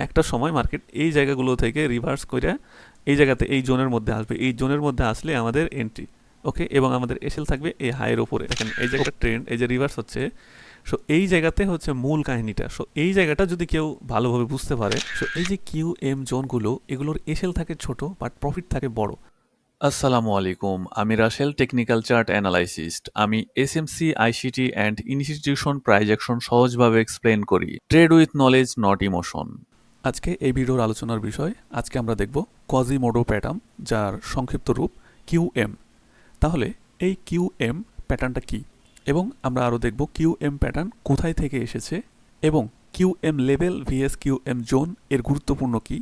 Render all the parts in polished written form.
একটা সময় মার্কেট এই জায়গাগুলো থেকে রিভার্স করে এই জায়গাতে এই জোনের মধ্যে আসবে, এই জোনের মধ্যে আসলে আমাদের এন্ট্রি। ওকে, এবং আমাদের এসএল থাকবে এই হাইয়ের উপরে। দেখেন এই যে একটা ট্রেন্ড, এই যে রিভার্স হচ্ছে, সো এই জায়গাতে হচ্ছে মূল কাহিনীটা। সো এই জায়গাটা যদি কেউ ভালোভাবে বুঝতে পারে, সো এই যে কিউ এম জোনগুলো, এগুলোর এসএল থাকে ছোট বাট প্রফিট থাকে বড়। আসসালামু আলাইকুম, আমি রাসেল, টেকনিক্যাল চার্ট অ্যানালাইসিস্ট। আমি SMC, ICT and institution prize action সহজভাবে এক্সপ্লেন করি। Trade with knowledge, not emotion. আজকে এই ভিডিওর আলোচনার বিষয়, আজকে আমরা দেখব কোয়াজিমোডো প্যাটার্ন, যার সংক্ষিপ্ত রূপ কিউএম। তাহলে এই কিউএম প্যাটার্নটা কি, এবং আমরা আরও দেখব কিউএম প্যাটার্ন কোথায় থেকে এসেছে, এবং QM level vs QM zone এর গুরুত্বপূর্ণ কি,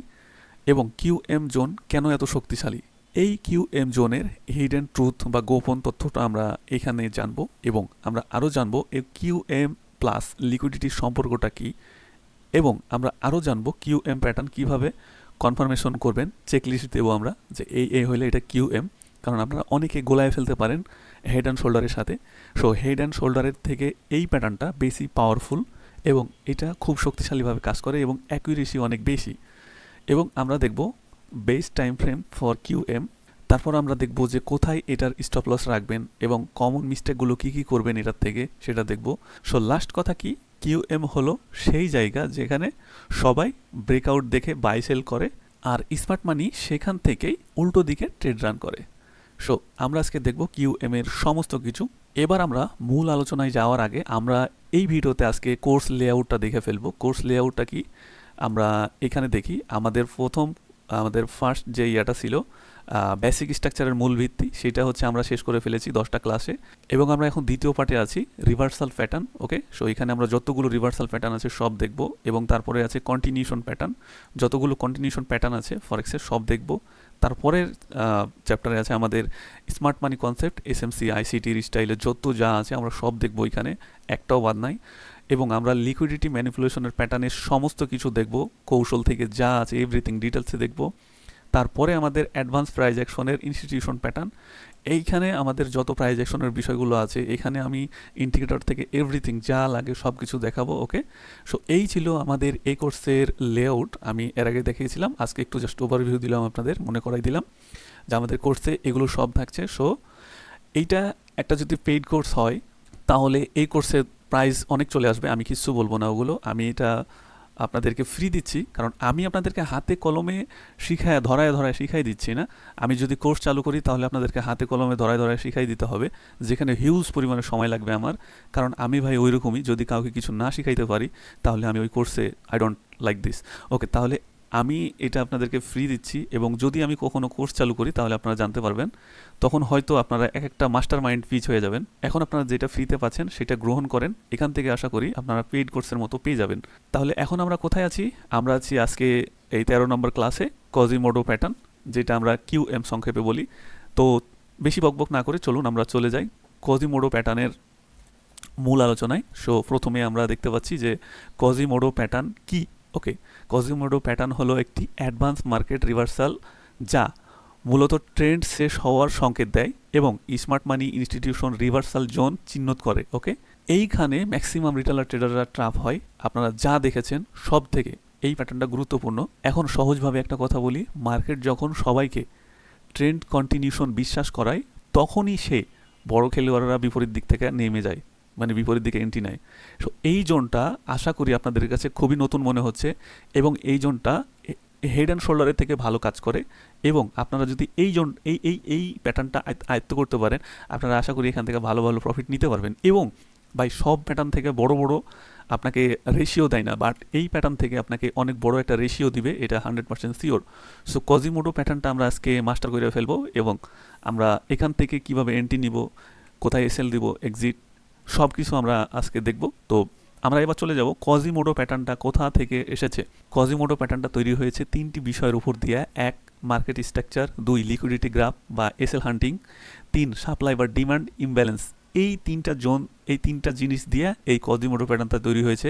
এবং কিউএম জোন কেন এত শক্তিশালী। এই কিউএম জোনের হিডেন ট্রুথ বা গোপন তথ্যটা আমরা এখানে জানব, এবং আমরা আরও জানব এই কিউএম প্লাস লিকুইডিটির সম্পর্কটা কি, এবং আমরা আরও জানব কিউএম প্যাটার্ন কিভাবে কনফার্মেশন করবেন। চেকলিস্ট দেবো আমরা যে এই হলে এটা কিউএম, কারণ আপনারা অনেকে গোলায় ফেলতে পারেন হেড অ্যান্ড শোল্ডারের সাথে। সো হেড অ্যান্ড শোল্ডারের থেকে এই প্যাটার্নটা বেশি পাওয়ারফুল, এবং এটা খুব শক্তিশালীভাবে কাজ করে, এবং অ্যাকুরেসি অনেক বেশি। এবং আমরা দেখব best time frame for QM. তারপর আমরা দেখব যে কোথায় এটার স্টপ লস রাখবেন, এবং কমন মিস্টেকগুলো কী কী করবেন এটার থেকে, সেটা দেখব। সো লাস্ট কথা কি, কিউএম হলো সেই জায়গা যেখানে সবাই ব্রেকআউট দেখে বাই সেল করে, আর স্মার্ট মানি সেখান থেকেই উল্টো দিকে ট্রেড রান করে। সো আমরা আজকে দেখব কিউএম এর সমস্ত কিছু। এবার আমরা মূল আলোচনায় যাওয়ার আগে আমরা এই ভিডিওতে আজকে কোর্স লেআউটটা দেখে ফেলবো। কোর্স লেআউটটা কি আমরা এখানে দেখি। আমাদের ফার্স্ট যে ইয়াটা ছিল বেসিক স্ট্রাকচারের মূল ভিত্তি, সেটা হচ্ছে আমরা শেষ করে ফেলেছি 10টা ক্লাসে, এবং আমরা এখন দ্বিতীয় পার্টে আছি রিভার্সাল প্যাটার্ন। ওকে, সো এখানে আমরা যতগুলো রিভার্সাল প্যাটার্ন আছে সব দেখব, এবং তারপরে আছে কন্টিনিউশন প্যাটার্ন, যতগুলো কন্টিনিউশন প্যাটার্ন আছে ফরেক্সের সব দেখব। তারপরের চ্যাপ্টারে আছে আমাদের স্মার্ট মানি কনসেপ্ট, এসএমসি, আইসিটির স্টাইলে যত যা আছে আমরা সব দেখব, এখানে একটাও বাদ নাই। এবং আমরা লিকুইডিটি ম্যানিপুলেশনের প্যাটার্নের সমস্ত কিছু দেখব, কৌশল থেকে যা আছে এভরিথিং ডিটেলসে দেখব। তারপরে আমাদের অ্যাডভান্স প্রাইজ অ্যাকশনের ইনস্টিটিউশন প্যাটার্ন, এইখানে আমাদের যত প্রাইজ অ্যাকশনের বিষয়গুলো আছে এখানে আমি ইন্ডিকেটর থেকে এভরিথিং যা লাগে সব কিছু দেখাবো। ওকে, সো এই ছিল আমাদের এই কোর্সের লেআউট। আমি এর আগে দেখিয়েছিলাম, আজকে একটু জাস্ট ওভারভিউ দিলাম, আপনাদের মনে করাই দিলাম যে আমাদের কোর্সে এগুলো সব থাকছে। সো এইটা একটা যদি পেইড কোর্স হয় তাহলে এই কোর্সের প্রাইস অনেক চলে আসবে, আমি কিছু বলবো না ওগুলো। আমি এটা আপনাদেরকে ফ্রি দিচ্ছি, কারণ আমি আপনাদেরকে হাতে কলমে শিখায় ধরায় শিখাই দিচ্ছি না। আমি যদি কোর্স চালু করি তাহলে আপনাদেরকে হাতে কলমে ধরায় শিখাই দিতে হবে, যেখানে হিউজ পরিমাণে সময় লাগবে আমার। কারণ আমি ভাই ওই রকমই, যদি কাউকে কিছু না শিখাইতে পারি তাহলে আমি ওই কোর্সে আই ডোন্ট লাইক দিস। ওকে, তাহলে আমি এটা আপনাদেরকে ফ্রি দিচ্ছি, এবং যদি আমি কখনো কোর্স চালু করি তাহলে আপনারা জানতে পারবেন, তখন হয়তো আপনারা এক একটা মাস্টার মাইন্ড পিচ হয়ে যাবেন। এখন আপনারা যেটা ফ্রিতে পাচ্ছেন সেটা গ্রহণ করেন, এখান থেকে আশা করি আপনারা পেইড কোর্সের মতো পেয়ে যাবেন। তাহলে এখন আমরা কোথায় আছি? আমরা আছি আজকে এই 13 নম্বর ক্লাসে, কোয়াজিমোডো প্যাটার্ন, যেটা আমরা কিউএম সংক্ষেপে বলি। তো বেশি বকবক না করে চলুন আমরা চলে যাই কোয়াজিমোডো প্যাটার্নের মূল আলোচনায়। সো প্রথমে আমরা দেখতে পাচ্ছি যে কোয়াজিমোডো প্যাটার্ন কি। ওকে, কোয়াজিমোডো প্যাটার্ন হলো একটি অ্যাডভান্স মার্কেট রিভার্সাল, যা মূলত ট্রেন্ড শেষ হওয়ার সংকেত দেয় এবং স্মার্ট মানি ইনস্টিটিউশন রিভার্সাল জোন চিহ্নিত করে। ওকে, এইখানে ম্যাক্সিমাম রিটেলার ট্রেডাররা ট্রাপ হয়, আপনারা যা দেখেছেন সব থেকে এই প্যাটার্নটা গুরুত্বপূর্ণ। এখন সহজভাবে একটা কথা বলি, মার্কেট যখন সবাইকে ট্রেন্ড কন্টিনিউশন বিশ্বাস করায় তখনই সে বড় খেলোয়াড়রা বিপরীত দিক থেকে নেমে যায়, মানে বিপরীত দিকে এন্ট্রি নেয়। সো এই জোনটা আশা করি আপনাদের কাছে খুবই নতুন মনে হচ্ছে, এবং এই জোনটা হেড অ্যান্ড শোল্ডারের থেকে ভালো কাজ করে। এবং আপনারা যদি এই জোন এই প্যাটার্নটা আয়ত্ত করতে পারেন, আপনারা আশা করি এখান থেকে ভালো ভালো প্রফিট নিতে পারবেন। এবং বাই সব প্যাটার্ন থেকে বড় আপনাকে রেশিও দেয় না, বাট এই প্যাটার্ন থেকে আপনাকে অনেক বড় একটা রেশিও দিবে, এটা 100% শিওর। সো কোয়াজিমোডো প্যাটার্নটা আমরা আজকে মাস্টার করে ফেলবো, এবং আমরা এখান থেকে কিভাবে এন্ট্রি নিব, কোথায় এসএল দিব, এক্সিট, সব কিছু আমরা আজকে দেখব। তো আমরা এবার চলে যাব কোয়াজিমোডো প্যাটার্নটা কোথা থেকে এসেছে। কোয়াজিমোডো প্যাটার্নটা তৈরি হয়েছে 3টি বিষয়ের উপর দিয়ে: 1 মার্কেট স্ট্রাকচার, 2 লিকুইডিটি গ্রাফ বা এসএল হান্টিং, 3 সাপ্লাই বা ডিমান্ড ইমব্যালেন্স। এই 3টা জোন, এই 3টা জিনিস দিয়ে এই কোয়াজিমোডো প্যাটার্নটা তৈরি হয়েছে।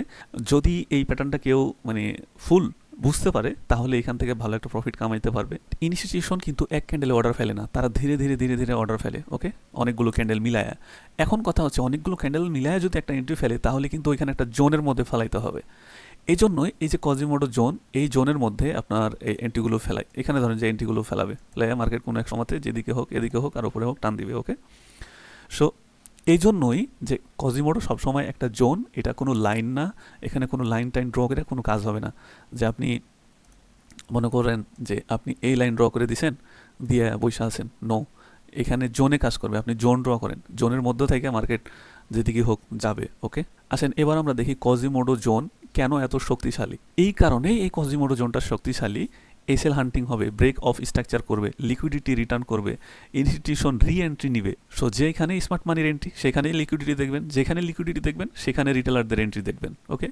যদি এই প্যাটার্নটা কেউ মানে ফুল বুঝতে পারে তাহলে এখান থেকে ভালো একটা প্রফিট কামাইতে পারবে। ইনস্টিটিউশন কিন্তু এক ক্যান্ডেলে অর্ডার ফেলে না, তারা ধীরে ধীরে অর্ডার ফেলে। ওকে, অনেকগুলো ক্যান্ডেল মিলায়া। এখন কথা হচ্ছে অনেকগুলো ক্যান্ডেল মিলায়া যদি একটা এন্ট্রি ফেলে তাহলে কিন্তু ওইখানে একটা জোনের মধ্যে ফেলাইতে হবে। এই জন্যই এই যে কজিমোডো জোন, এই জোনের মধ্যে আপনার এই এন্ট্রিগুলো ফেলায়। এখানে ধরেন যে এন্ট্রিগুলো ফেলাবে, ফেলাইয়া মার্কেট কোনো এক সময়তে যেদিকে হোক, এদিকে হোক আর উপরে হোক টান দিবে। ওকে, সো এই জন্যই যে কজিমোডো সবসময় একটা জোন, এটা কোনো লাইন না, এখানে কোনো লাইন টাইন ড্র করে কোনো কাজ হবে না। যে আপনি মনে করেন যে আপনি এই লাইন ড্র করে দিছেন, দিয়ে বসে আছেন, নো, এখানে জোনে কাজ করবে। আপনি জোন ড্র করেন, জোনের মধ্য থেকে মার্কেট যেদিকে হোক যাবে। ওকে, আসেন এবার আমরা দেখি কজিমোডো জোন কেন এত শক্তিশালী। এই কারণেই এই কজিমোডো জোনটা শক্তিশালী। এসএল হান্টিং হবে, ব্রেক অফ স্ট্রাকচার করবে, লিকুইডিটি রিটার্ন করবে, ইনস্টিটিউশন রি এন্ট্রি নিবে। সো যেখানে স্মার্ট মানির এন্ট্রি সেখানেই লিকুইডিটি দেখবেন, যেখানে লিকুইডিটি দেখবেন সেখানে রিটেলারদের এন্ট্রি দেখবেন। ওকে,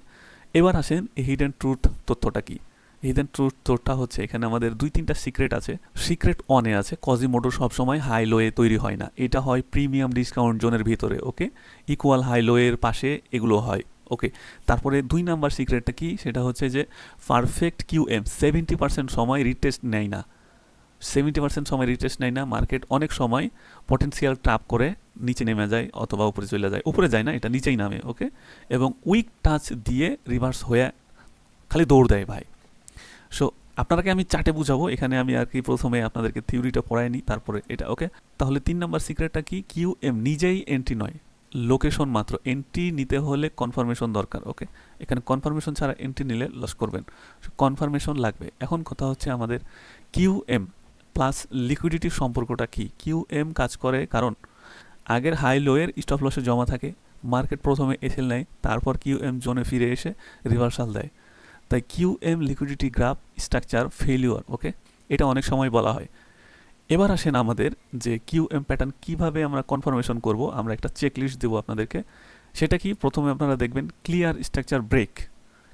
এবার আসেন হিডেন ট্রুথ তথ্যটা কি। হিডেন ট্রুথ তথ্যটা হচ্ছে এখানে আমাদের 2-3টা সিক্রেট আছে। সিক্রেট ওয়ানে আছে কজিমোডো সবসময় হাই লোয়ে তৈরি হয় না, এটা হয় প্রিমিয়াম ডিসকাউন্ট জোনের ভিতরে। ওকে, ইকুয়াল হাই লোয়ের পাশে এগুলো হয়। ওকে, তারপরে 2 নাম্বার সিক্রেটটা কি, সেটা হচ্ছে যে পারফেক্ট কিউএম 70% সময় রিটেস্ট নেয় না। 70% সময় রিটেস্ট নেয় না। মার্কেট অনেক সময় পটেন্সিয়াল ট্র্যাপ করে নিচে নেমে যায় অথবা উপরে চলে যায়, উপরে যায় না, এটা নিচেই নামে। ওকে, এবং উইক টাচ দিয়ে রিভার্স হয়ে খালি দৌড় দেয় ভাই। সো আপনাকে আমি চার্টে বুঝাবো, এখানে আমি আর কি প্রথমে আপনাদেরকে থিওরিটা পড়াইনি, তারপরে এটা। ওকে, তাহলে 3 নাম্বার সিক্রেটটা কি, কিউএম নিজেই এন্ট্রি নয়, লোকেশন মাত্র। এন্ট্রি নিতে হলে কনফার্মেশন দরকার। ওকে, এখানে কনফার্মেশন ছাড়া এন্ট্রি নিলে লস করবেন, কনফার্মেশন লাগবে। এখন কথা হচ্ছে আমাদের কিউএম প্লাস লিকুইডিটির সম্পর্কটা কি। কিউএম কাজ করে কারণ আগের হাই লোয়ের স্টপ লসে জমা থাকে, মার্কেট প্রথমে এসএল নেয়, তারপর কিউএম জোনে ফিরে এসে রিভার্সাল দেয়। তাই QM liquidity graph structure failure. Okay, এটা অনেক সময় বলা হয়। এবার আসেন আমাদের যে কিউএম প্যাটার্ন কিভাবে আমরা কনফার্মেশন করব, আমরা একটা চেকলিস্ট দেবো আপনাদেরকে। সেটা কি, প্রথমে আপনারা দেখবেন clear structure break.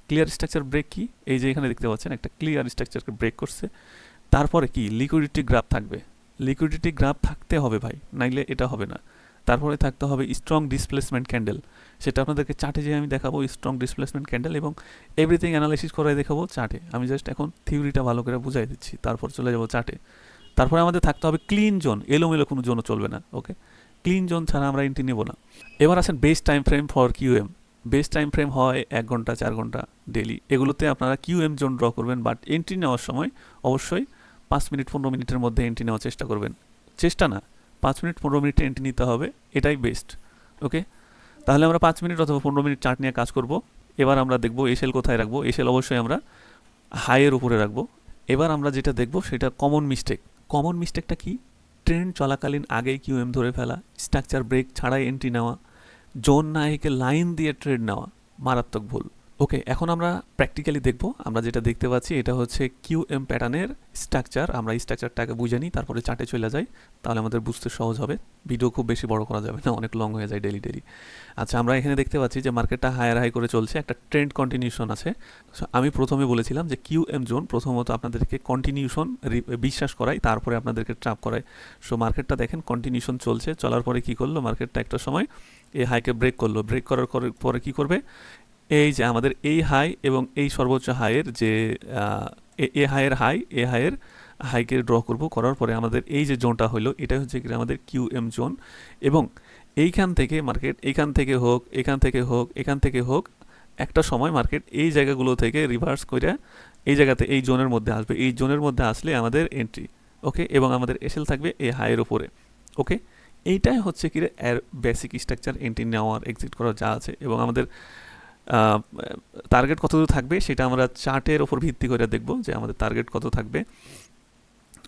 Clear structure break কি, এই যে এখানে দেখতে পাচ্ছেন একটা ক্লিয়ার স্ট্রাকচারকে ব্রেক করছে। তারপরে কি, লিকুইডিটি গ্রাফ থাকবে। লিকুইডিটি গ্রাফ থাকতে হবে ভাই, নাইলে এটা হবে না। তারপরে থাকতে হবে স্ট্রং ডিসপ্লেসমেন্ট ক্যান্ডেল, সেটা আপনাদেরকে চার্টে যে আমি দেখাবো স্ট্রং ডিসপ্লেসমেন্ট ক্যান্ডেল, এবং এভরিথিং অ্যানালাইসিস করাই দেখাবো চার্টে। আমি জাস্ট এখন থিওরিটা ভালো করে বুঝাই দিচ্ছি, তারপর চলে যাবো চার্টে। তারপরে আমাদের থাকতে হবে ক্লিন জোন, এলোমেলো কোনো জোনও চলবে না। ওকে, ক্লিন জোন ছাড়া আমরা এন্ট্রি নেব না। এবার আসেন best time frame for QM. Best time frame হয় 1 ঘন্টা, 4 ঘন্টা, ডেলি। এগুলোতে আপনারা কিউএম জোন ড্র করবেন, বাট এন্ট্রি নেওয়ার সময় অবশ্যই 5 মিনিট 15 মিনিটের মধ্যে এন্ট্রি নেওয়ার চেষ্টা করবেন। চেষ্টা না, 5 মিনিট 15 মিনিটে এন্ট্রি নিতে হবে, এটাই বেস্ট। ওকে, তাহলে আমরা 5 মিনিট অথবা 15 মিনিট চার্ট নিয়ে কাজ করব। এবার আমরা দেখব এসএল কোথায় রাখবো। এসএল অবশ্যই আমরা হাইয়ের উপরে রাখবো। এবার আমরা যেটা দেখব সেটা কমন মিস্টেক। কমন মিস্টেকটা কি, ট্রেন্ড চলাকালীন আগেই কিউএম ধরে ফেলা, স্ট্রাকচার ব্রেক ছাড়াই এন্ট্রি নেওয়া, জোন না এঁকে লাইন দিয়ে ট্রেড নেওয়া, মারাত্মক ভুল। ওকে, এখন আমরা প্র্যাকটিক্যালি দেখব। আমরা যেটা দেখতে পাচ্ছি এটা হচ্ছে কিউএম প্যাটার্নের স্ট্রাকচার। আমরা এই স্ট্রাকচারটাকে বুঝে নিই, তারপরে চার্টে চলে যাই, তাহলে আমাদের বুঝতে সহজ হবে। ভিডিও খুব বেশি বড় করা যাবে না, অনেক লং হয়ে যায় ডেলি ডেলি। আচ্ছা, আমরা এখানে দেখতে পাচ্ছি যে মার্কেটটা হায়ার হাই করে চলছে, একটা ট্রেন্ড কন্টিনিউশন আছে। আমি প্রথমে বলেছিলাম যে কিউএম জোন প্রথমত আপনাদেরকে কন্টিনিউশন বিশ্বাস করায়, তারপরে আপনাদেরকে ট্র্যাপ করায়। সো মার্কেটটা দেখেন কন্টিনিউশন চলছে, চলার পরে কি করলো মার্কেটটা, একটা সময় এই হাইকে ব্রেক করলো। ব্রেক করার পরে কি করবে, এই যে আমাদের এই হাই এবং এই সর্বোচ্চ হাইয়ের যে এ হাইয়ের হাই, এ হাইয়ের হাইকে ড্র করব। করার পরে আমাদের এই যে জোনটা হলো, এটা হচ্ছে কি আমাদের কিউএম জোন। এবং এইখান থেকে মার্কেট, এইখান থেকে হোক, এখান থেকে হোক, এখান থেকে হোক, একটা সময় মার্কেট এই জায়গাগুলো থেকে রিভার্স করে এই জায়গাতে এই জোনের মধ্যে আসবে। এই জোনের মধ্যে আসলে আমাদের এন্ট্রি। ওকে, এবং আমাদের এসএল থাকবে এই হাইয়ের উপরে। ওকে, এইটাই হচ্ছে কি এর বেসিক স্ট্রাকচার, এন্ট্রি নেওয়ার, এক্সিট করার যা আছে। এবং আমাদের টার্গেট কত দূর থাকবে সেটা আমরা চার্টের ওপর ভিত্তি করে দেখব যে আমাদের টার্গেট কত থাকবে।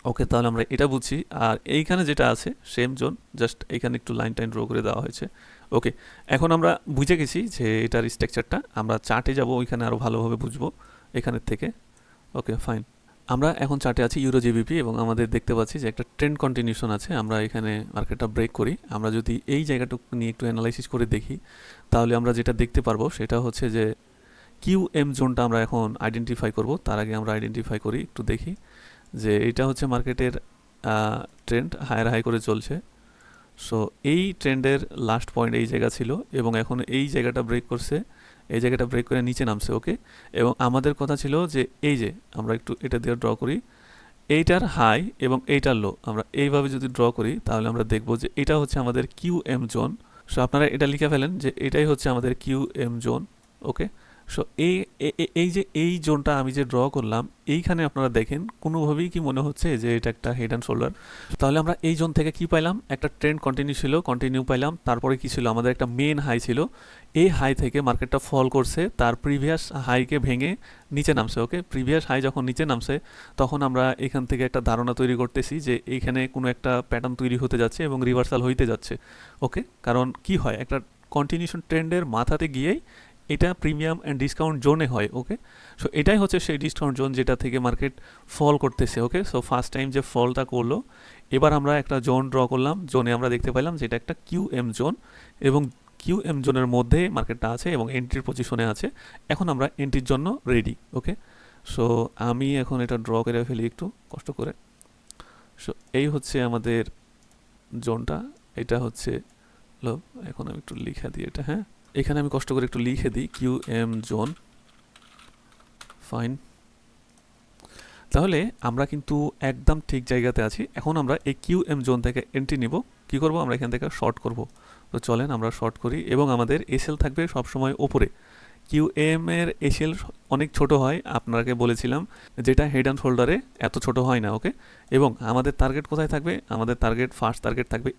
ওকে, তাহলে আমরা এটা বুঝছি। আর এইখানে যেটা আছে সেম জোন, জাস্ট এখানে একটু লাইন টাইন ড্র করে দেওয়া হয়েছে। ওকে, এখন আমরা বুঝে গেছি যে এটার স্ট্রাকচারটা। আমরা চার্টে যাব, ওইখানে আরও ভালোভাবে বুঝবো এখানের থেকে। ওকে, ফাইন। আমরা এখন চার্টে আছি ইউরো জিবিপি, এবং আমাদের দেখতে পাচ্ছি যে একটা ট্রেন্ড কন্টিনিউশন আছে। আমরা এখানে মার্কেটটা ব্রেক করি। আমরা যদি এই জায়গাটুকু নিয়ে একটু অ্যানালাইসিস করে দেখি, তাহলে আমরা যেটা দেখতে পারবো সেটা হচ্ছে যে কিউএম জোনটা আমরা এখন আইডেন্টিফাই করব। তার আগে আমরা আইডেন্টিফাই করি, একটু দেখি যে এটা হচ্ছে মার্কেটের ট্রেন্ড হায়ার হাই করে চলছে। সো এই ট্রেন্ডের লাস্ট পয়েন্ট এই জায়গা ছিল, এবং এখন এই জায়গাটা ব্রেক করছে, এই জায়গাটা ব্রেক করে নিচে নামছে। ওকে, এবং আমাদের কথা ছিল যে এই যে আমরা একটু এটা দিয়ে ড্র করি, এইটার হাই এবং এইটার লো আমরা এইভাবে যদি ড্র করি, তাহলে আমরা দেখব যে এটা হচ্ছে আমাদের কিউএম জোন। সো আপনারা এটা লিখে ফেলেন যে এটাই হচ্ছে আমাদের কিউএম জোন। ওকে, সো এই যে এই জোনটা আমি যে ড্র করলাম, এইখানে আপনারা দেখেন কোনোভাবেই কি মনে হচ্ছে যে এটা একটা হেড অ্যান্ড শোল্ডার? তাহলে আমরা এই জোন থেকে কি পাইলাম? একটা ট্রেন্ড কন্টিনিউ ছিল, কন্টিনিউ পাইলাম। তারপরে কি ছিল? আমাদের একটা মেন হাই ছিল। এই হাই থেকে মার্কেটটা ফল করছে, তার প্রিভিয়াস হাইকে ভেঙে নিচে নামছে। ওকে, প্রিভিয়াস হাই যখন নিচে নামছে তখন আমরা এখান থেকে একটা ধারণা তৈরি করতেছি যে এইখানে কোনো একটা প্যাটার্ন তৈরি হতে যাচ্ছে এবং রিভার্সাল হইতে যাচ্ছে। ওকে, কারণ কি হয়, একটা কন্টিনিউশন ট্রেন্ডের মাথাতে গিয়েই এটা প্রিমিয়াম অ্যান্ড ডিসকাউন্ট জোনে হয়। ওকে, সো এটাই হচ্ছে সেই ডিসকাউন্ট জোন যেটা থেকে মার্কেট ফল করতেছে। ওকে, সো ফার্স্ট টাইম যে ফলটা করলো, এবার আমরা একটা জোন ড্র করলাম। জোনে আমরা দেখতে পাইলাম যে এটা একটা কিউএম জোন এবং কিউএম জোনের মধ্যে মার্কেটটা আছে এবং এন্ট্রির পজিশনে আছে। এখন আমরা এন্ট্রির জন্য রেডি। ওকে, সো আমি এখন এটা ড্র করে ফেলি একটু কষ্ট করে। সো এই হচ্ছে আমাদের জোনটা, এটা হচ্ছে লো, এখন আমি একটু লিখে দিই এটা। হ্যাঁ, এখানে আমি কষ্ট করে একটু লিখে দিই কিউএম জোন। ফাইন, তাহলে আমরা কিন্তু একদম ঠিক জায়গাতে আছি। এখন আমরা এই কিউএম জোন থেকে এন্ট্রি নিব। কি করব? আমরা এখান থেকে শর্ট করব। তো চলেন আমরা শর্ট করি এবং আমাদের এসএল থাকবে সবসময় ওপরে। কিউএম এর এসএল অনেক ছোট হয়, আপনাকে বলেছিলাম, যেটা হেড অ্যান্ড শোল্ডারে এত ছোট হয় না। ওকে, এবং আমাদের টার্গেট কোথায় থাকবে? আমাদের টার্গেট, ফার্স্ট টার্গেট থাকবে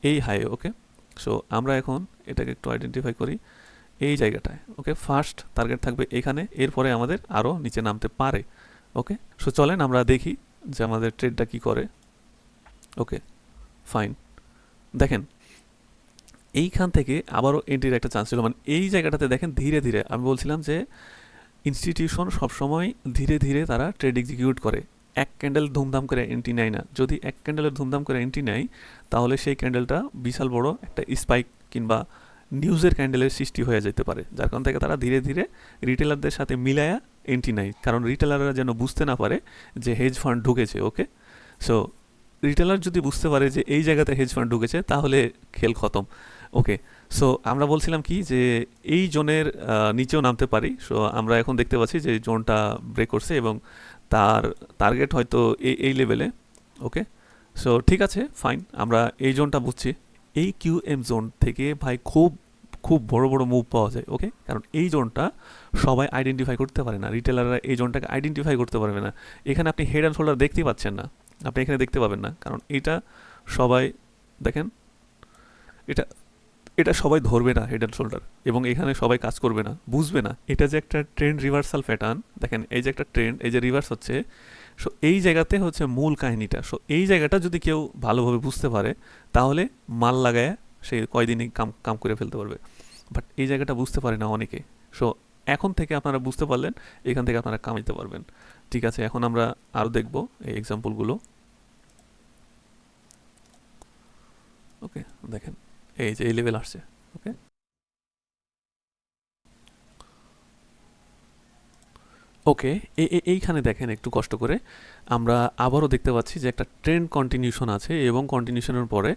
এই হাই। ওকে, সো আমরা এখন এটাকে একটু আইডেন্টিফাই করি এই জায়গাটায়। ওকে, ফার্স্ট টার্গেট থাকবে এখানে, এরপরে আমাদের আরও নিচে নামতে পারে। ওকে, সো চলেন আমরা দেখি যে আমাদের ট্রেডটা কি করে। ওকে, ফাইন, দেখেন এইখান থেকে আবারও এন্ট্রির একটা চান্স ছিল। মানে এই জায়গাটাতে দেখেন ধীরে ধীরে, আমি বলছিলাম যে ইনস্টিটিউশন সবসময় ধীরে ধীরে তারা ট্রেড এক্সিকিউট করে, এক ক্যান্ডেল ধুমধাম করে এন্ট্রি নেয় না। যদি এক ক্যান্ডেলের ধুমধাম করে এন্ট্রি নেয় তাহলে সেই ক্যান্ডেলটা বিশাল বড় একটা স্পাইক কিংবা নিউজের ক্যান্ডেলের সৃষ্টি হয়ে যেতে পারে, যার কারণ থেকে তারা ধীরে ধীরে রিটেলারদের সাথে মিলায়া এন্ট্রি নেয়, কারণ রিটেলাররা যেন বুঝতে না পারে যে হেজ ফান্ড ঢুকেছে। ওকে, সো রিটেলার যদি বুঝতে পারে যে এই জায়গাতে হেজ ফান্ড ঢুকেছে তাহলে খেল খতম। ওকে, সো আমরা বলছিলাম কি যে এই জোনের নিচেও নামতে পারি। সো আমরা এখন দেখতে পাচ্ছি যে জোনটা ব্রেক করছে এবং তার টার্গেট হয়তো এই লেভেলে। ওকে, সো ঠিক আছে, ফাইন, আমরা এই জোনটা বুঝছি। এই কিউএম জোন থেকে ভাই খুব খুব বড় বড় মুভ পাওয়া যায়। ওকে, কারণ এই জোনটা সবাই আইডেন্টিফাই করতে পারে না, রিটেলাররা এই জোনটাকে আইডেন্টিফাই করতে পারবে না। এখানে আপনি হেড অ্যান্ড শোল্ডার দেখতেই পাচ্ছেন না, আপনি এখানে দেখতে পাবেন না, কারণ এটা সবাই দেখেন, এটা এটা সবাই ধরবে না হেড অ্যান্ড শোল্ডার, এবং এখানে সবাই কাজ করবে না, বুঝবে না এটা যে একটা ট্রেন্ড রিভার্সাল প্যাটার্ন। দেখেন এই যে একটা ট্রেন্ড, এই যে রিভার্স হচ্ছে, সো এই জায়গাতে হচ্ছে মূল কাহিনীটা। সো এই জায়গাটা যদি কেউ ভালোভাবে বুঝতে পারে তাহলে মাল লাগায় সে কয়দিনই কাম কাম করে ফেলতে পারবে, বাট এই জায়গাটা বুঝতে পারে না অনেকে। সো এখন থেকে আপনারা বুঝতে পারলেন, এখান থেকে আপনারা কামাইতে পারবেন। ঠিক আছে, এখন আমরা আরও দেখব এই এক্সাম্পলগুলো। ওকে, দেখেন এই যে এই লেভেল আসছে। ওকে, ওকে, এইখানে দেখেন একটু কষ্ট করে আমরা আবারও দেখতে পাচ্ছি যে একটা ট্রেন্ড কন্টিনিউশন আছে এবং কন্টিনিউশনের পরে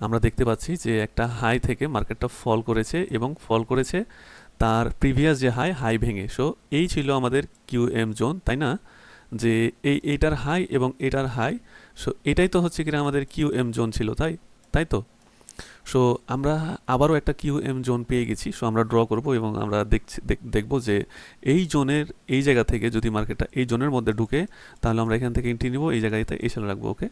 আমরা দেখতে পাচ্ছি যে একটা হাই থেকে মার্কেটটা ফল করেছে এবং ফল করেছে তার প্রিভিয়াস যে হাই ভেঙে। সো এই ছিল আমাদের কিউএম জোন, তাই না? যে এইটার হাই এবং এটার হাই, সো এটাই তো হচ্ছে কিনা আমাদের কিউএম জোন ছিল, তাই তাই তো। সো আমরা আবারও একটা কিউএম জোন পেয়ে গেছি। সো আমরা ড্র করব এবং আমরা দেখব যে এই জোনের এই জায়গা থেকে যদি মার্কেটটা এই জোনের মধ্যে ঢুকে তাহলে আমরা এখান থেকে এন্ট্রি নিব, এই জায়গাতে এসে রাখবো। ওকে,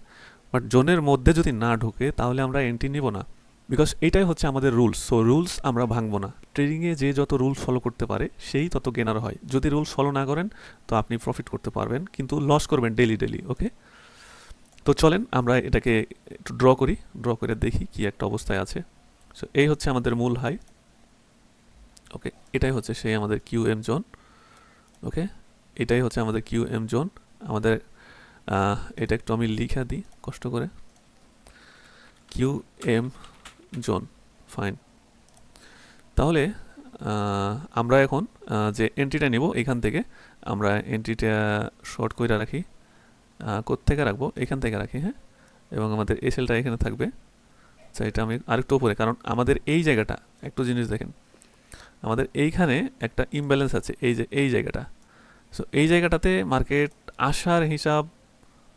বাট জোনের মধ্যে যদি না ঢুকে তাহলে আমরা এন্ট্রি নিব না, বিকজ এটাই হচ্ছে আমাদের রুলস। সো রুলস আমরা ভাঙবো না। ট্রেডিংয়ে যে যত রুলস ফলো করতে পারে সেই তত গেনার হয়। যদি রুলস ফলো না করেন তো আপনি প্রফিট করতে পারবেন কিন্তু লস করবেন ডেলি ডেলি। ওকে, তো চলেন আমরা এটাকে একটু ড্র করি, ড্র করে দেখি কি একটা অবস্থায় আছে। সো এই হচ্ছে আমাদের মূল হাই। ওকে, এটাই হচ্ছে সেই আমাদের কিউএম জোন। ওকে, এটাই হচ্ছে আমাদের কিউএম জোন। আমাদের এটা একটু আমি লিখে দিই কষ্ট করে, কিউএম জোন। ফাইন, তাহলে আমরা এখন যে এন্ট্রিটা নিব এখান থেকে, আমরা এন্ট্রিটা শর্ট করে রাখি। কোত্থেকে রাখবো? এখান থেকে রাখি। হ্যাঁ, এবং আমাদের এসএলটা এখানে থাকবে। আচ্ছা, এটা আমি আরেকটু উপরে, কারণ আমাদের এই জায়গাটা একটু জিনিস দেখেন, আমাদের এইখানে একটা ইমব্যালেন্স আছে, এই যে এই জায়গাটা। সো এই জায়গাটাতে মার্কেট আসার হিসাব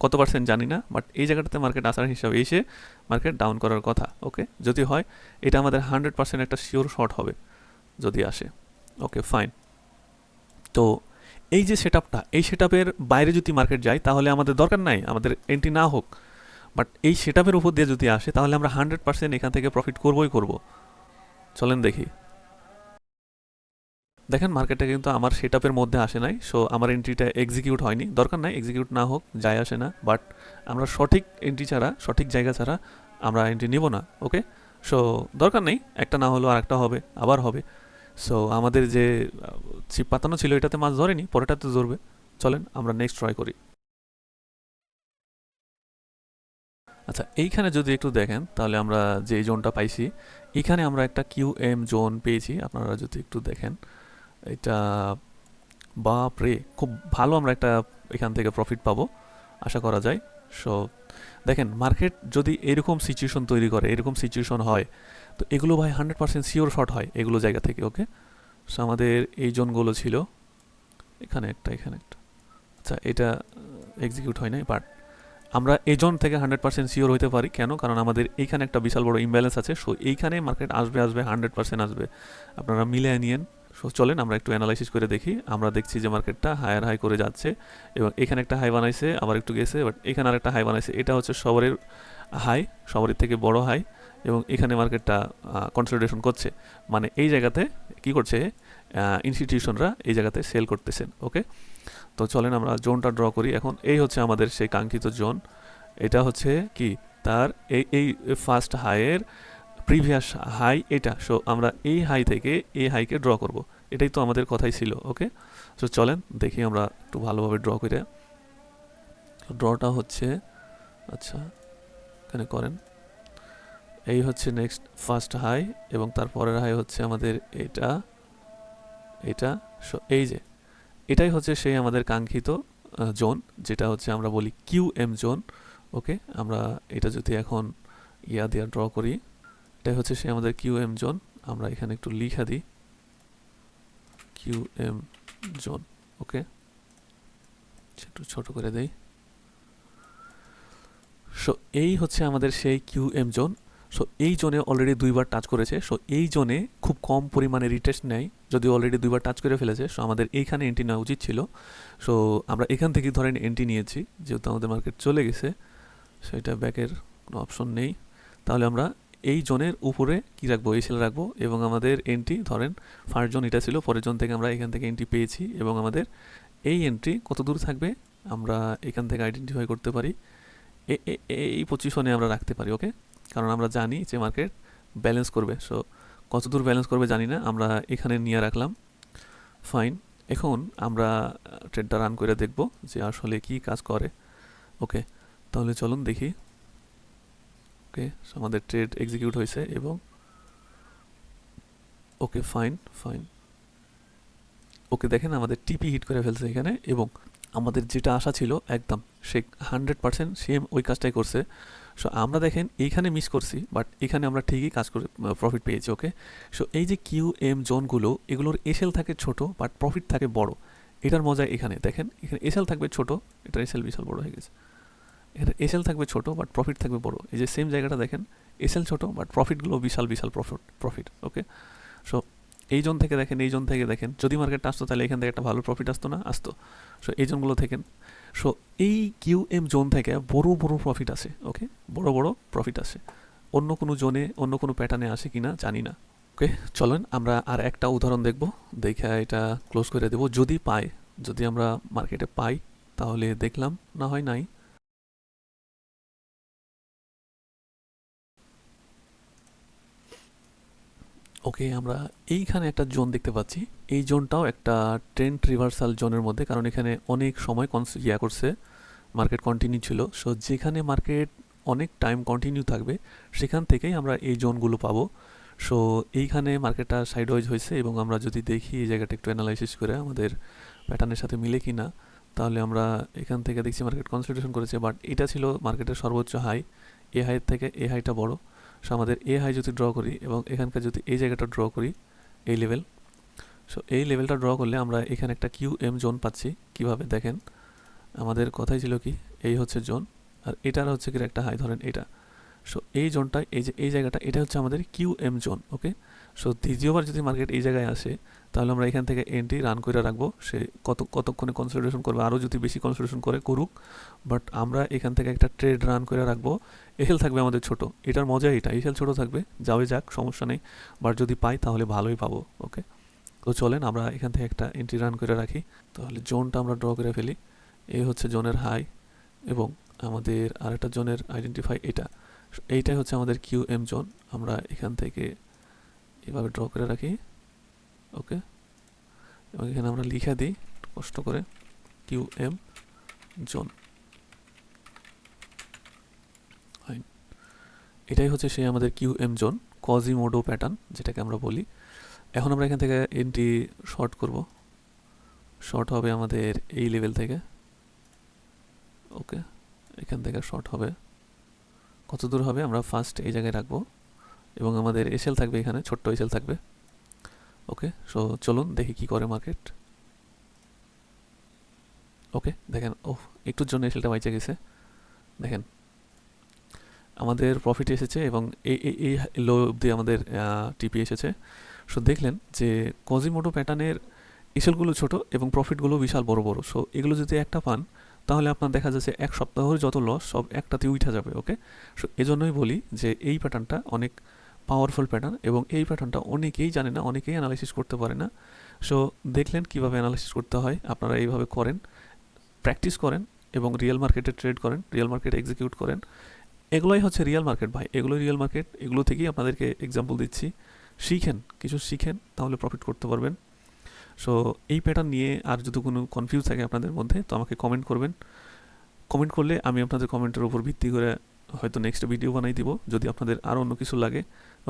কত পার্সেন্ট জানি না, বাট এই জায়গাটাতে মার্কেট আসার হিসাব এসে মার্কেট ডাউন করার কথা। ওকে, যদি হয় এটা আমাদের 100% একটা শিওর শর্ট হবে যদি আসে। ওকে, ফাইন, তো এই যে সেটআপটা, এই সেটআপের বাইরে যদি মার্কেট যায় তাহলে আমাদের দরকার নাই, আমাদের এন্ট্রি না হোক, বাট এই সেটআপের উপর দিয়ে যদি আসে তাহলে আমরা 100% এখান থেকে প্রফিট করবই করব। চলেন দেখি। দেখেন মার্কেটটা কিন্তু আমার সেটআপের মধ্যে আসে নাই, সো আমার এন্ট্রিটা এক্সিকিউট হয়নি। দরকার নাই, এক্সিকিউট না হোক, যায় আসে না, বাট আমরা সঠিক এন্ট্রি ছাড়া, সঠিক জায়গা ছাড়া আমরা এন্ট্রি নিব না। ওকে, সো দরকার নেই, একটা না হলো আরেকটা হবে, আবার হবে। সো আমাদের যে ছিপ পাতানো ছিল এটাতে মাছ ধরেনি, পরেরটাতে ধরবে। চলেন আমরা নেক্সট ট্রাই করি। আচ্ছা, এইখানে যদি একটু দেখেন তাহলে আমরা যে জোনটা পাইছি, এখানে আমরা একটা কিউ এম জোন পেয়েছি। আপনারা যদি একটু দেখেন, এটা বাপ রে, খুব ভালো আমরা একটা এখান থেকে প্রফিট পাবো আশা করা যায়। সো দেখেন মার্কেট যদি এরকম সিচুয়েশন তৈরি করে, এরকম সিচুয়েশন হয়, তো এগুলো ভাই 100% শিওর শর্ট হয় এগুলো জায়গা থেকে। ওকে, সো আমাদের এই জোনগুলো ছিল এখানে একটা, এখানে একটা। আচ্ছা, এটা এক্সিকিউট হয় নাই, বাট আমরা এই জোন থেকে 100% শিওর হতে পারি। কেন? কারণ আমাদের এইখানে একটা বিশাল বড় ইমব্যালেন্স আছে। সো এইখানে মার্কেট আসবে, আসবে 100% আসবে। আপনারা মিলে নিয়েন। সো চলেন আমরা একটু অ্যানালাইসিস করে দেখি। আমরা দেখছি যে মার্কেটটা হায়ার হাই করে যাচ্ছে এবং এখানে একটা হাই বানাইছে, আবার একটু গেছে, বাট এখানে আরেকটা হাই বানাইছে। এটা হচ্ছে সবারের হাই, সবারের থেকে বড় হাই, এবং এখানে মার্কেটটা কনসলিডেশন করছে। মানে এই জায়গাতে কি করছে, ইনস্টিটিউশনরা এই জায়গাতে সেল করতেছেন। ওকে, তো চলেন আমরা জোনটা ড্র করি এখন। এই হচ্ছে আমাদের সেই কাঙ্ক্ষিত জোন। এটা হচ্ছে কি, তার এই এই ফার্স্ট হাইয়ের প্রিভিয়াস হাই এটা। সো আমরা এই হাই থেকে এই হাইকে ড্র করব, এটাই তো আমাদের কথাই ছিল। ওকে, সো চলেন দেখি আমরা একটু ভালোভাবে ড্র করে। ড্রটা হচ্ছে, আচ্ছা এখানে করেন, এই হচ্ছে নেক্সট ফার্স্ট হাই, এবং তারপরের হাই হচ্ছে আমাদের এটা, এটা। সো এই যে এটাই হচ্ছে সেই আমাদের কাঙ্ক্ষিত জোন, যেটা হচ্ছে আমরা বলি কিউ এম জোন। ওকে, আমরা এটা যদি এখন ইয়া দিয়ে ড্র করি, এটাই হচ্ছে সেই আমাদের কিউ এম জোন। আমরা এখানে একটু লিখা দিই কিউ এম জোন। ওকে, একটু ছোট করে দেই। সো এই হচ্ছে আমাদের সেই কিউ এম জোন। সো এই জোনে অলরেডি দুইবার টাচ করেছে। সো এই জোনে খুব কম পরিমাণে রিটেস্ট নেয়, যদি অলরেডি দুইবার টাচ করে ফেলেছে। সো আমাদের এইখানে এন্ট্রি নেওয়া উচিত ছিল। সো আমরা এখান থেকে ধরেন এন্ট্রি নিয়েছি, যেহেতু আমাদের মার্কেট চলে গেছে, সেটা ব্যাকের কোনো অপশন নেই। তাহলে আমরা এই জোনের উপরে কি রাখবো, এসএল রাখবো, এবং আমাদের এন্ট্রি ধরেন ফার্স্ট জোন এটা ছিল, পরের জোন থেকে আমরা এখান থেকে এন্ট্রি পেয়েছি, এবং আমাদের এই এন্ট্রি কত দূর থাকবে আমরা এখান থেকে আইডেন্টিফাই করতে পারি। এই পজিশনে আমরা রাখতে পারি। ওকে, কারণ আমরা জানি যে মার্কেট ব্যালেন্স করবে। সো কত দূর ব্যালেন্স করবে জানি না, আমরা এখানে নিয়ে রাখলাম। ফাইন, এখন আমরা ট্রেডটা রান করে দেখব যে আসলে কি কাজ করে। ওকে, তাহলে চলুন দেখি। ওকে, আমাদের ট্রেড এক্সিকিউট হয়েছে, এবং ওকে ফাইন ফাইন। ওকে, দেখেন আমাদের টিপি হিট করে ফেলছে এখানে, এবং আমাদের যেটা আশা ছিল একদম সে 100% সেম ওই কাজটাই করছে। সো আমরা দেখেন এইখানে মিস করছি, বাট এখানে আমরা ঠিকই কাজ করে প্রফিট পেয়েছি। ওকে, সো এই যে কিউ এম জোনগুলো, এগুলোর এসএল থাকে ছোট, বাট প্রফিট থাকে বড়। এটার মজা এখানে দেখেন, এখানে এসএল থাকবে ছোট, এটার এসএল বিশাল বড় হয়ে গেছে। এখানে এসএল থাকবে ছোট, বাট প্রফিট থাকবে বড়। এই যে সেম জায়গাটা দেখেন, এসএল ছোট, বাট প্রফিটগুলো বিশাল বিশাল প্রফিট। ওকে, সো এই জোন থেকে দেখেন, এই জোন থেকে দেখেন, যদি মার্কেটটা আসতো তাহলে এখান থেকে একটা ভালো প্রফিট আসতো না, আসতো। সো এই জোনগুলো থেকে, সো এই কিউ এম জোন থেকে বড় বড় প্রফিট আসে। ওকে, বড় বড় প্রফিট আসে। অন্য কোনো জোনে, অন্য কোনো প্যাটার্নে আসে কিনা জানি না। ওকে, চলেন আমরা আর একটা উদাহরণ দেখব, দেখে এটা ক্লোজ করে দেব। যদি পাই, যদি আমরা মার্কেটে পাই তাহলে দেখলাম, না হয় নাই। ওকে, আমরা এইখানে একটা জোন দেখতে পাচ্ছি। এই জোনটাও একটা ট্রেন্ড রিভার্সাল জোনের মধ্যে, কারণ এখানে অনেক সময় করছে, মার্কেট কন্টিনিউ ছিল। সো যেখানে মার্কেট অনেক টাইম কন্টিনিউ থাকবে সেখান থেকেই আমরা এই জোনগুলো পাবো। সো এইখানে মার্কেটটা সাইডওয়াইজ হয়েছে, এবং আমরা যদি দেখি এই জায়গাটা একটু অ্যানালাইসিস করে আমাদের প্যাটার্নের সাথে মিলে কি না, তাহলে আমরা এখান থেকে দেখছি মার্কেট কনসলিডেশন করেছে, বাট এটা ছিল মার্কেটের সর্বোচ্চ হাই। এ হাইয়ের থেকে এ হাইটা বড়। সো আমাদের এ হাই যদি ড্র করি, এবং এখানকার যদি এই জায়গাটা ড্র করি, এই লেভেল, সো এই লেভেলটা ড্র করলে আমরা এখানে একটা কিউ এম জোন পাচ্ছি। কিভাবে দেখেন, আমাদের কথাই ছিল কি, এই হচ্ছে জোন, আর এটার হচ্ছে কি একটা হাই ধরেন এটা। সো এই জোনটা, এই জায়গাটা, এটা হচ্ছে আমাদের কিউএম জোন। ওকে, সো দ্বিতীয়বার যদি মার্কেট এই জায়গায় আসে, তাহলে আমরা এখান থেকে এন্ট্রি রান করে রাখবো। সে কতক্ষণে কনসলিডেশন করবে, আরও যদি বেশি কনসলিডেশন করে করুক, বাট আমরা এখান থেকে একটা ট্রেড রান করে রাখবো। এসএল থাকবে আমাদের ছোট, এটার মজা এটা, এসএল ছোট থাকবে, যাবে যাক, সমস্যা নেই, বাট যদি পাই তাহলে ভালোই পাবো। ওকে, তো চলেন আমরা এখান থেকে একটা এন্ট্রি রান করে রাখি। তাহলে জোনটা আমরা ড্র করে ফেলি। এই হচ্ছে জোনের হাই, এবং আমাদের আরেকটা জোনের আইডেন্টিফাই এটা, এইটাই হচ্ছে আমাদের কিউএম জোন। আমরা এখান থেকে এভাবে ড্র করে রাখি। ওকে, এবং এখানে আমরা লিখে দিই কষ্ট করে কিউএম জোন। এটাই হচ্ছে সেই আমাদের কিউএম জোন, কোয়াজিমোডো প্যাটার্ন যেটাকে আমরা বলি। এখন আমরা এখান থেকে এন্ট্রি শর্ট করব। শর্ট হবে আমাদের এই লেভেল থেকে। ওকে, এখান থেকে শর্ট হবে, কত দূর হবে আমরা ফার্স্ট এই জায়গায় রাখবো, এবং আমাদের এসএল থাকবে এখানে, ছোট্ট এসএল থাকবে। ওকে, সো চলুন দেখি কি করে মার্কেট। ওকে, দেখেন, ওহ, একটুর জন্য এসএলটা বাইচে গেছে। দেখেন আমাদের প্রফিট এসেছে, এবং এই লো অবধি আমাদের টিপি এসেছে। সো দেখলেন যে কোয়াজিমোডো প্যাটার্নের এসএলগুলো ছোট এবং প্রফিটগুলো বিশাল বড় বড়। সো এগুলো যদি একটা পান, তাহলে আপনার দেখা যাচ্ছে এক সপ্তাহের যত লস সব একটাতে উঠে যাবে। ওকে, সো এজন্যই বলি যে এই প্যাটার্নটা অনেক পাওয়ারফুল প্যাটার্ন, এবং এই প্যাটার্নটা অনেকেই জানে না, অনেকেই অ্যানালাইসিস করতে পারে না। সো দেখলেন কিভাবে অ্যানালাইসিস করতে হয়, আপনারা এইভাবে করেন, প্র্যাকটিস করেন, এবং রিয়েল মার্কেটে ট্রেড করেন, রিয়েল মার্কেটে এক্সিকিউট করেন। এগুলোই হচ্ছে রিয়েল মার্কেট ভাই, এগুলোই রিয়েল মার্কেট। এগুলো থেকেই আপনাদেরকে এক্সাম্পল দিচ্ছি, শিখেন, কিছু শিখেন, তাহলে প্রফিট করতে পারবেন। সো এই প্যাটার্ন নিয়ে আর যদি কোনো কনফিউজ থাকে আপনাদের মধ্যে, তো আমাকে কমেন্ট করবেন। কমেন্ট করলে আমি আপনাদের কমেন্টের উপর ভিত্তি করে হয়তো নেক্সট ভিডিও বানাই দিব, যদি আপনাদের আরও অন্য কিছু লাগে।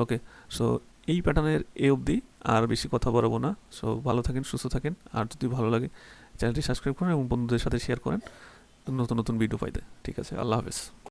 ওকে, সো এই প্যাটার্নের এ অবধি, আর বেশি কথা বলবো না। সো ভালো থাকেন, সুস্থ থাকেন, আর যদি ভালো লাগে চ্যানেলটি সাবস্ক্রাইব করেন এবং বন্ধুদের সাথে শেয়ার করেন নতুন নতুন ভিডিও পাইতে। ঠিক আছে, আল্লাহ হাফেজ।